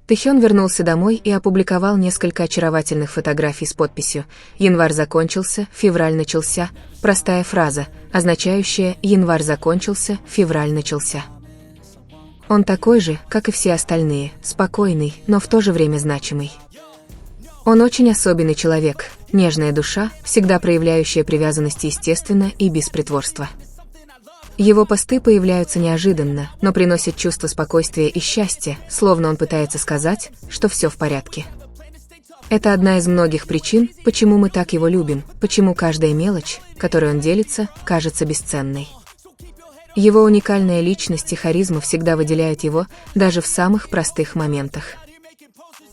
Тэхён вернулся домой и опубликовал несколько очаровательных фотографий с подписью «Январь закончился, февраль начался», простая фраза, означающая «Январь закончился, февраль начался». Он такой же, как и все остальные, спокойный, но в то же время значимый. Он очень особенный человек, нежная душа, всегда проявляющая привязанность естественно и без притворства. Его посты появляются неожиданно, но приносят чувство спокойствия и счастья, словно он пытается сказать, что все в порядке. Это одна из многих причин, почему мы так его любим, почему каждая мелочь, которой он делится, кажется бесценной. Его уникальная личность и харизма всегда выделяют его, даже в самых простых моментах.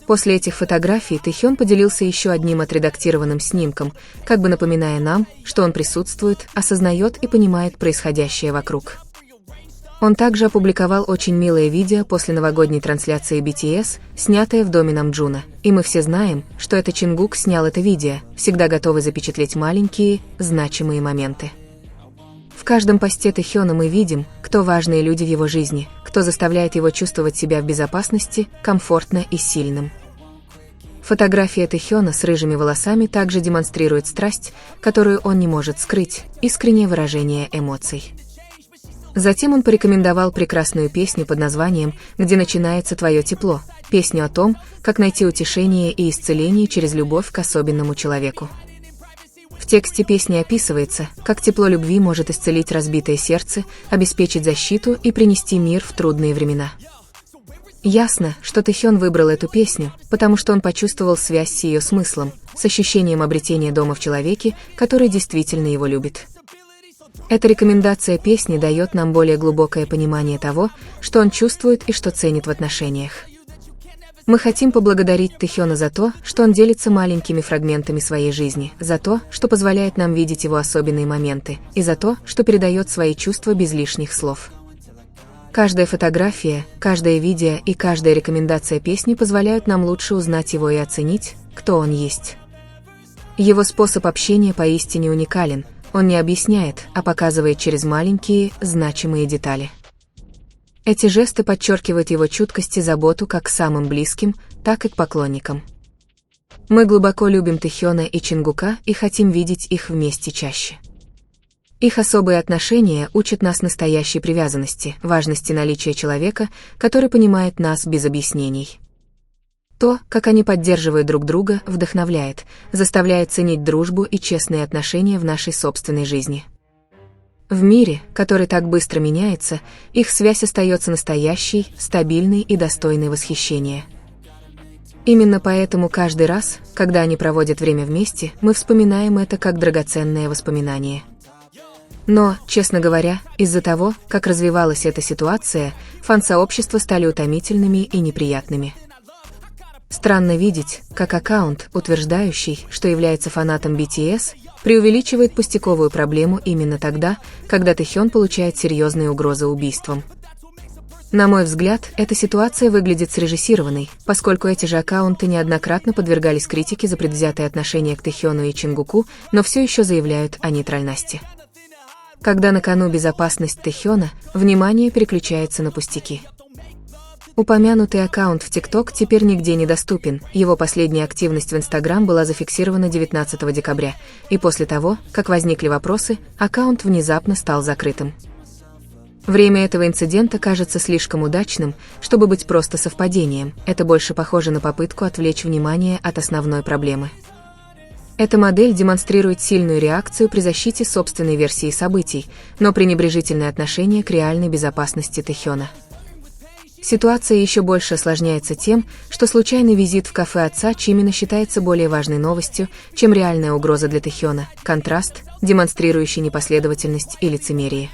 После этих фотографий Тэхён поделился еще одним отредактированным снимком, как бы напоминая нам, что он присутствует, осознает и понимает происходящее вокруг. Он также опубликовал очень милое видео после новогодней трансляции BTS, снятое в доме Намджуна, и мы все знаем, что это Чингук снял это видео, всегда готовый запечатлеть маленькие, значимые моменты. В каждом посте Тэхёна мы видим, кто важные люди в его жизни, кто заставляет его чувствовать себя в безопасности, комфортно и сильным. Фотография Тэхёна с рыжими волосами также демонстрирует страсть, которую он не может скрыть, искреннее выражение эмоций. Затем он порекомендовал прекрасную песню под названием «Где начинается твое тепло», песню о том, как найти утешение и исцеление через любовь к особенному человеку. В тексте песни описывается, как тепло любви может исцелить разбитое сердце, обеспечить защиту и принести мир в трудные времена. Ясно, что Тэхён выбрал эту песню, потому что он почувствовал связь с ее смыслом, с ощущением обретения дома в человеке, который действительно его любит. Эта рекомендация песни дает нам более глубокое понимание того, что он чувствует и что ценит в отношениях. Мы хотим поблагодарить Тэхёна за то, что он делится маленькими фрагментами своей жизни, за то, что позволяет нам видеть его особенные моменты, и за то, что передает свои чувства без лишних слов. Каждая фотография, каждое видео и каждая рекомендация песни позволяют нам лучше узнать его и оценить, кто он есть. Его способ общения поистине уникален, он не объясняет, а показывает через маленькие, значимые детали. Эти жесты подчеркивают его чуткость и заботу как к самым близким, так и к поклонникам. Мы глубоко любим Тэхёна и Чингука и хотим видеть их вместе чаще. Их особые отношения учат нас настоящей привязанности, важности наличия человека, который понимает нас без объяснений. То, как они поддерживают друг друга, вдохновляет, заставляет ценить дружбу и честные отношения в нашей собственной жизни. В мире, который так быстро меняется, их связь остается настоящей, стабильной и достойной восхищения. Именно поэтому каждый раз, когда они проводят время вместе, мы вспоминаем это как драгоценное воспоминание. Но, честно говоря, из-за того, как развивалась эта ситуация, фан-сообщества стали утомительными и неприятными. Странно видеть, как аккаунт, утверждающий, что является фанатом BTS, преувеличивает пустяковую проблему именно тогда, когда Тэхён получает серьезные угрозы убийством. На мой взгляд, эта ситуация выглядит срежиссированной, поскольку эти же аккаунты неоднократно подвергались критике за предвзятое отношение к Тэхёну и Чингуку, но все еще заявляют о нейтральности. Когда на кону безопасность Тэхёна, внимание переключается на пустяки. Упомянутый аккаунт в ТикТок теперь нигде не доступен, его последняя активность в Инстаграм была зафиксирована 19 декабря, и после того, как возникли вопросы, аккаунт внезапно стал закрытым. Время этого инцидента кажется слишком удачным, чтобы быть просто совпадением, это больше похоже на попытку отвлечь внимание от основной проблемы. Эта модель демонстрирует сильную реакцию при защите собственной версии событий, но пренебрежительное отношение к реальной безопасности Тэхёна. Ситуация еще больше осложняется тем, что случайный визит в кафе отца Чимина считается более важной новостью, чем реальная угроза для Тэхёна, контраст, демонстрирующий непоследовательность и лицемерие.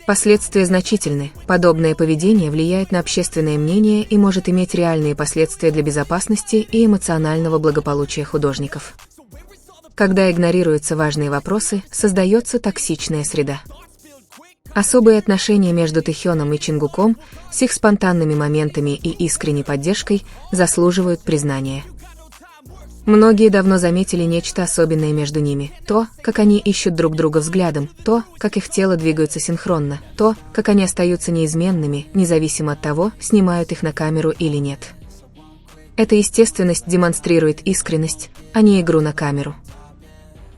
Последствия значительны, подобное поведение влияет на общественное мнение и может иметь реальные последствия для безопасности и эмоционального благополучия художников. Когда игнорируются важные вопросы, создается токсичная среда. Особые отношения между Тэхёном и Чингуком, с их спонтанными моментами и искренней поддержкой, заслуживают признания. Многие давно заметили нечто особенное между ними. То, как они ищут друг друга взглядом, то, как их тела двигаются синхронно, то, как они остаются неизменными, независимо от того, снимают их на камеру или нет. Эта естественность демонстрирует искренность, а не игру на камеру.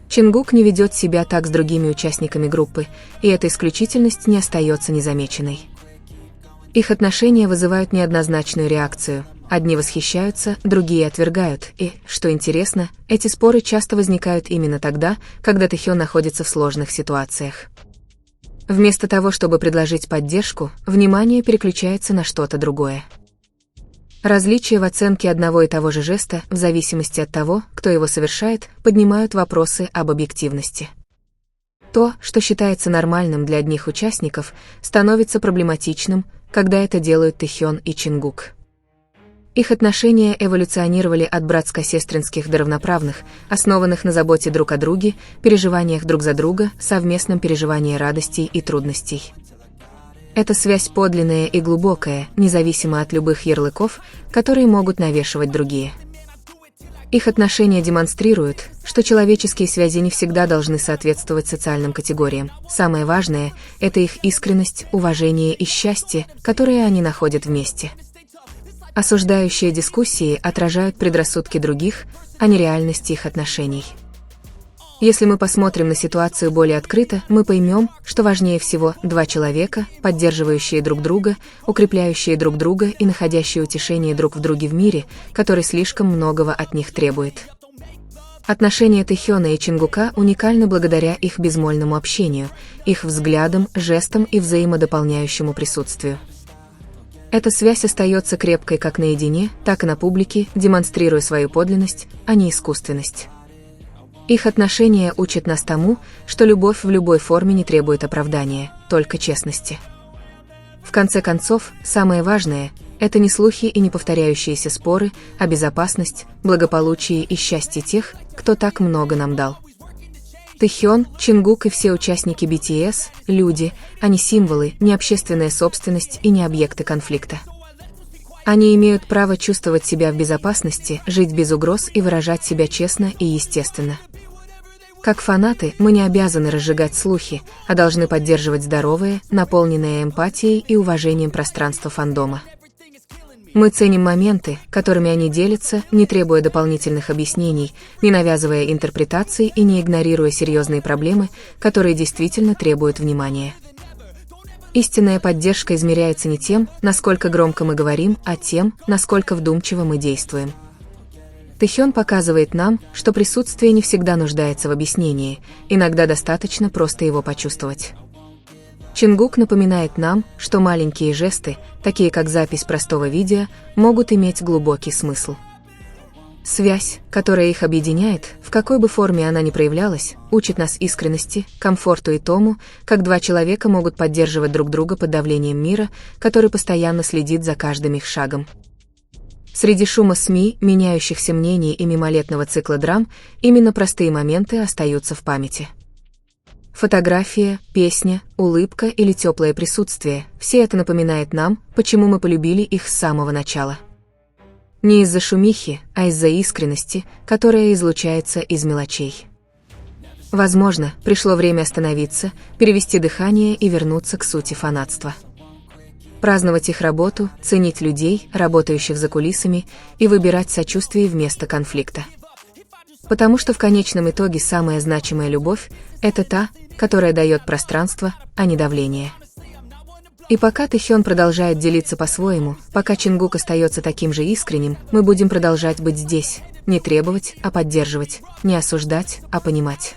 Чингук не ведет себя так с другими участниками группы, и эта исключительность не остается незамеченной. Их отношения вызывают неоднозначную реакцию. Одни восхищаются, другие отвергают, и, что интересно, эти споры часто возникают именно тогда, когда Тэхён находится в сложных ситуациях. Вместо того, чтобы предложить поддержку, внимание переключается на что-то другое. Различия в оценке одного и того же жеста, в зависимости от того, кто его совершает, поднимают вопросы об объективности. То, что считается нормальным для одних участников, становится проблематичным, когда это делают Тэхён и Чингук. Их отношения эволюционировали от братско-сестринских до равноправных, основанных на заботе друг о друге, переживаниях друг за друга, совместном переживании радостей и трудностей. Эта связь подлинная и глубокая, независимо от любых ярлыков, которые могут навешивать другие. Их отношения демонстрируют, что человеческие связи не всегда должны соответствовать социальным категориям. Самое важное – это их искренность, уважение и счастье, которые они находят вместе. Осуждающие дискуссии отражают предрассудки других, а не реальность их отношений. Если мы посмотрим на ситуацию более открыто, мы поймем, что важнее всего два человека, поддерживающие друг друга, укрепляющие друг друга и находящие утешение друг в друге в мире, который слишком многого от них требует. Отношения Тэхёна и Чингука уникальны благодаря их безмолвному общению, их взглядам, жестам и взаимодополняющему присутствию. Эта связь остается крепкой как наедине, так и на публике, демонстрируя свою подлинность, а не искусственность. Их отношения учат нас тому, что любовь в любой форме не требует оправдания, только честности. В конце концов, самое важное – это не слухи и не повторяющиеся споры, а безопасность, благополучие и счастье тех, кто так много нам дал. Тэхён, Чингук и все участники BTS – люди, а не символы, не общественная собственность и не объекты конфликта. Они имеют право чувствовать себя в безопасности, жить без угроз и выражать себя честно и естественно. Как фанаты, мы не обязаны разжигать слухи, а должны поддерживать здоровое, наполненное эмпатией и уважением пространство фандома. Мы ценим моменты, которыми они делятся, не требуя дополнительных объяснений, не навязывая интерпретаций и не игнорируя серьезные проблемы, которые действительно требуют внимания. Истинная поддержка измеряется не тем, насколько громко мы говорим, а тем, насколько вдумчиво мы действуем. Тэхён показывает нам, что присутствие не всегда нуждается в объяснении, иногда достаточно просто его почувствовать. Чингук напоминает нам, что маленькие жесты, такие как запись простого видео, могут иметь глубокий смысл. Связь, которая их объединяет, в какой бы форме она ни проявлялась, учит нас искренности, комфорту и тому, как два человека могут поддерживать друг друга под давлением мира, который постоянно следит за каждым их шагом. Среди шума СМИ, меняющихся мнений и мимолетного цикла драм, именно простые моменты остаются в памяти. Фотография, песня, улыбка или теплое присутствие – все это напоминает нам, почему мы полюбили их с самого начала. Не из-за шумихи, а из-за искренности, которая излучается из мелочей. Возможно, пришло время остановиться, перевести дыхание и вернуться к сути фанатства. Праздновать их работу, ценить людей, работающих за кулисами, и выбирать сочувствие вместо конфликта. Потому что в конечном итоге самая значимая любовь – это та, которая дает пространство, а не давление. И пока Тэхён продолжает делиться по-своему, пока Чингук остается таким же искренним, мы будем продолжать быть здесь, не требовать, а поддерживать, не осуждать, а понимать.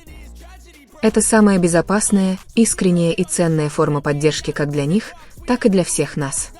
Это самая безопасная, искренняя и ценная форма поддержки как для них, так и для всех нас.